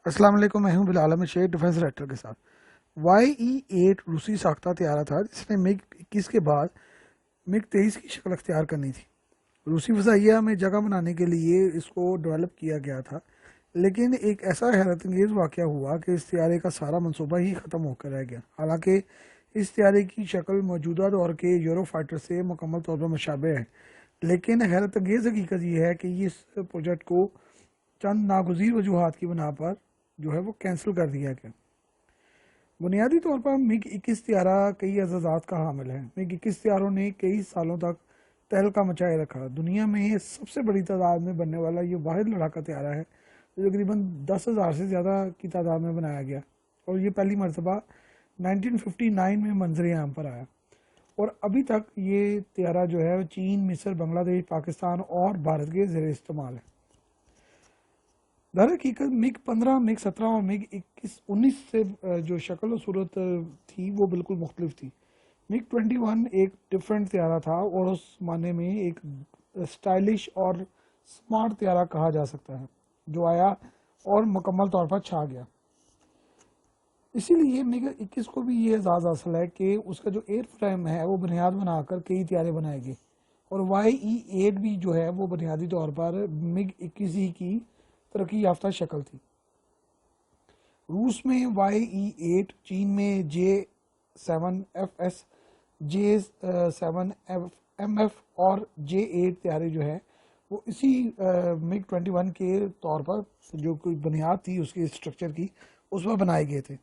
السلام علیکم، میں ہوں بلال احمد شیخ ڈیفنس ڈائریکٹر کے ساتھ۔ YE-8 روسی ساختہ طیارہ تھا جس نے MiG-21 کے بعد MiG-23 کی شکل اختیار کرنی تھی۔ روسی فضائیہ میں جگہ بنانے کے لیے اس کو ڈیولپ کیا گیا تھا، لیکن ایک ایسا حیرت انگیز واقعہ ہوا کہ اس طیارے کا سارا منصوبہ ہی ختم ہو کر رہ گیا۔ حالانکہ اس طیارے کی شکل موجودہ دور کے یورو فائٹر سے مکمل طور پر مشابہ ہے، لیکن حیرت انگیز حقیقت یہ ہے کہ اس پروجیکٹ کو چند ناگزیر وجوہات کی بنا پر جو ہے وہ کینسل کر دیا گیا۔ بنیادی طور پر MiG-21 طیارہ کئی اعزازات کا حامل ہے۔ MiG-21 طیاروں نے کئی سالوں تک تہلکہ مچائے رکھا۔ دنیا میں سب سے بڑی تعداد میں بننے والا یہ واحد لڑاکا طیارہ ہے جو تقریباً 10,000 سے زیادہ کی تعداد میں بنایا گیا، اور یہ پہلی مرتبہ 1959 میں منظر عام پر آیا، اور ابھی تک یہ طیارہ جو ہے چین، مصر، بنگلہ دیش، پاکستان اور بھارت کے زیر استعمال ہے۔ در حقیقت MiG-15، MiG-17 اور MiG-19 سے جو شکل و صورت تھی وہ بالکل مختلف تھی۔ MiG-21 ایک ڈیفرنٹ طیارہ تھا، اور اس معنی میں ایک سٹائلش اور سمارٹ طیارہ کہا جا سکتا ہے جو آیا اور مکمل طور پر چھا گیا۔ اسی لیے MiG-21 کو بھی یہ اعزاز حاصل ہے کہ اس کا جو ایئر فریم ہے وہ بنیاد بنا کر کئی طیارے بنائے گئے، اور YE-8 بھی جو ہے وہ بنیادی طور پر MiG-21 ہی کی ترقی یافتہ شکل تھی۔ روس میں YE-8، چین میں J-7FS، J-7MF اور J-8 طیارے جو ہے وہ اسی MiG-21 کے طور پر جو کوئی بنیاد تھی اس کے اسٹرکچر کی اس پر بنائے گئے تھے۔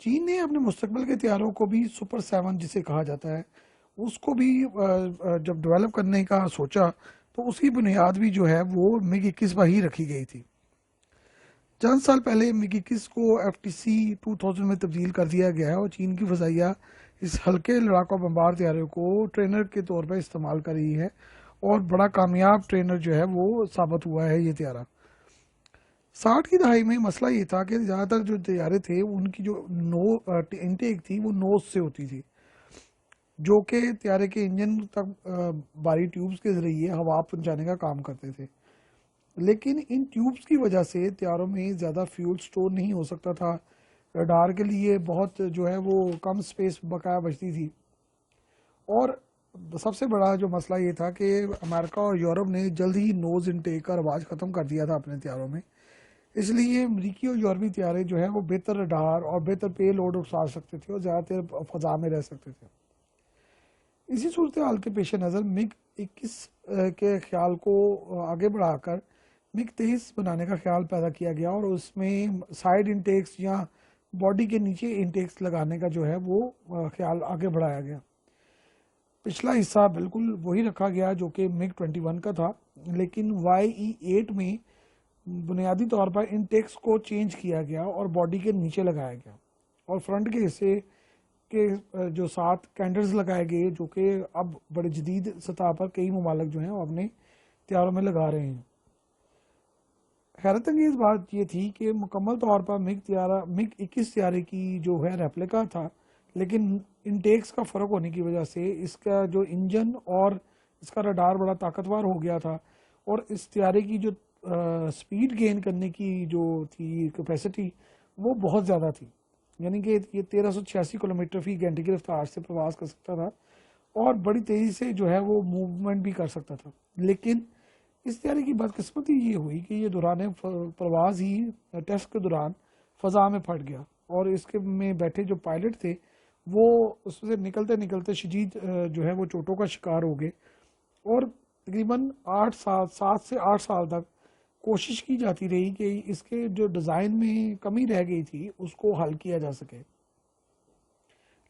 چین نے اپنے مستقبل کے طیاروں کو بھی سپر 7 جسے کہا جاتا ہے اس کو بھی جب ڈیولپ کرنے کا سوچا تو اس کی بنیاد بھی جو ہے وہ MiG-21 پر ہی رکھی گئی تھی۔ چند سال پہلے MiG-21 کو FTC 2000 میں تبدیل کر دیا گیا ہے، اور چین کی فضائیہ اس ہلکے لڑاکا بمبار طیارے کو ٹرینر کے طور پر استعمال کر رہی ہے، اور بڑا کامیاب ٹرینر جو ہے وہ ثابت ہوا ہے یہ طیارہ۔ 60 کی دہائی میں مسئلہ یہ تھا کہ زیادہ تر جو طیارے تھے ان کی جو انٹیک تھی وہ نوز سے ہوتی تھی، جو کہ طیارے کے انجن تک باری ٹیوبز کے ذریعے ہوا پہنچانے کا کام کرتے تھے، لیکن ان ٹیوبز کی وجہ سے طیاروں میں زیادہ فیول سٹور نہیں ہو سکتا تھا، رڈار کے لیے بہت جو ہے وہ کم سپیس بقایا بچتی تھی، اور سب سے بڑا جو مسئلہ یہ تھا کہ امریکہ اور یورپ نے جلد ہی نوز انٹیک کا رواج ختم کر دیا تھا اپنے طیاروں میں، اس لیے امریکی اور یورپی طیارے جو ہیں وہ بہتر رڈار اور بہتر پے لوڈ اٹھا سکتے تھے اور زیادہ تر فضا میں رہ سکتے تھے۔ اسی صورتحال کے پیش نظر MiG-21 کے خیال کو آگے بڑھا کر MiG-23 بنانے کا خیال پیدا کیا گیا، اور اس میں سائیڈ انٹیکس یا باڈی کے نیچے انٹیکس لگانے کا جو ہے وہ خیال آگے بڑھایا گیا۔ پچھلا حصہ بالکل وہی رکھا گیا جو کہ MiG-21 کا تھا، لیکن YE-8 میں بنیادی طور پر انٹیکس کو چینج کیا گیا اور باڈی کے نیچے لگایا گیا، اور فرنٹ کے حصے کے جو 7 کینڈرز لگائے گئے جو کہ اب بڑے جدید سطح پر کئی ممالک جو ہیں وہ اپنے طیاروں میں لگا رہے ہیں۔ حیرت انگیز بات یہ تھی کہ مکمل طور پر MiG-21 طیارے کی جو ہے ریپلیکا تھا، لیکن انٹیکس کا فرق ہونے کی وجہ سے اس کا جو انجن اور اس کا رڈار بڑا طاقتور ہو گیا تھا، اور اس طیارے کی جو سپیڈ گین کرنے کی جو تھی کیپیسٹی وہ بہت زیادہ تھی، یعنی کہ یہ 1386 کلومیٹر فی گھنٹے کی رفتار سے پرواز کر سکتا تھا، اور بڑی تیزی سے جو ہے وہ موومنٹ بھی کر سکتا تھا۔ لیکن اس طیارے کی بدقسمتی یہ ہوئی کہ یہ دوران پرواز ہی ٹیسٹ کے دوران فضا میں پھٹ گیا، اور اس کے میں بیٹھے جو پائلٹ تھے وہ اس سے نکلتے نکلتے شدید جو ہے وہ چوٹوں کا شکار ہو گئے، اور تقریباً 7 سے 8 سال تک کوشش کی جاتی رہی کہ اس کے جو ڈیزائن میں کمی رہ گئی تھی اس کو حل کیا جا سکے،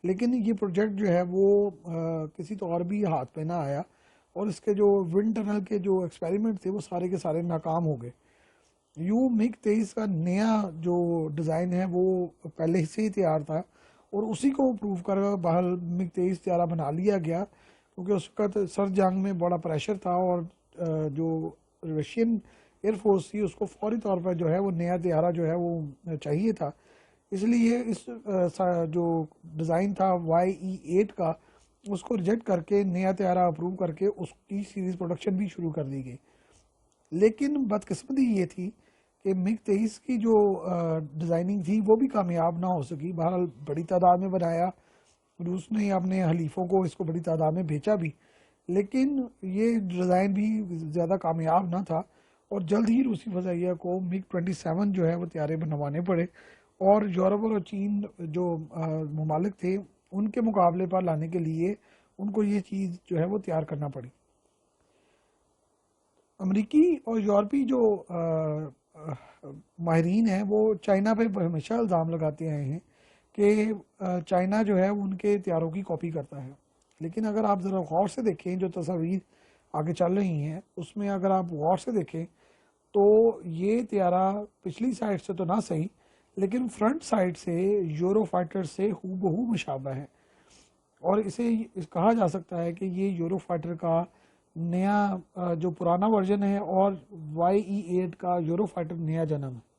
لیکن یہ پروجیکٹ جو ہے وہ کسی طور بھی ہاتھ پہ نہ آیا، اور اس کے جو ونڈ ٹنل کے جو ایکسپیریمنٹ تھے وہ سارے کے سارے ناکام ہو گئے۔ MiG-23 کا نیا جو ڈیزائن ہے وہ پہلے سے ہی تیار تھا، اور اسی کو پروو کر بہرحال MiG-23 طیارہ بنا لیا گیا، کیونکہ اس وقت سر جنگ میں بڑا پریشر تھا، اور جو رشین ایئر فورس تھی اس کو فوری طور پر جو ہے وہ نیا طیارہ جو ہے وہ چاہیے تھا، اس لیے اس جو ڈیزائن تھا YE-8 کا اس کو ریجیکٹ کر کے نیا طیارہ اپروو کر کے اس کی سیریز پروڈکشن بھی شروع کر دی گئی۔ لیکن بدقسمتی یہ تھی کہ MiG 23 کی جو ڈیزائننگ تھی وہ بھی کامیاب نہ ہو سکی. بہرحال بڑی تعداد میں بنایا, روس نے اپنے حلیفوں کو اس کو بڑی تعداد میں بیچا بھی, لیکن یہ ڈیزائن بھی زیادہ کامیاب نہ تھا, اور جلد ہی روسی فضائیہ کو MiG 27 جو ہے وہ طیارے بنوانے پڑے, اور یورپ اور چین جو ممالک تھے ان کے مقابلے پر لانے کے لیے ان کو یہ چیز جو ہے وہ تیار کرنا پڑی. امریکی اور یورپی جو ماہرین ہیں وہ چائنا پہ ہمیشہ الزام لگاتے آئے ہیں کہ چائنا جو ہے ان کے طیاروں کی کاپی کرتا ہے, لیکن اگر آپ ذرا غور سے دیکھیں جو تصاویر آگے چل رہی ہیں اس میں اگر آپ غور سے دیکھیں تو یہ طیارہ پچھلی سائڈ سے تو نہ صحیح لیکن فرنٹ سائڈ سے یورو فائٹر سے ہو بہو مشابہ ہے, اور اسے کہا جا سکتا ہے کہ یہ یورو فائٹر کا نیا جو پرانا ورژن ہے اور YE-8 کا یورو فائٹر نیا جنم ہے.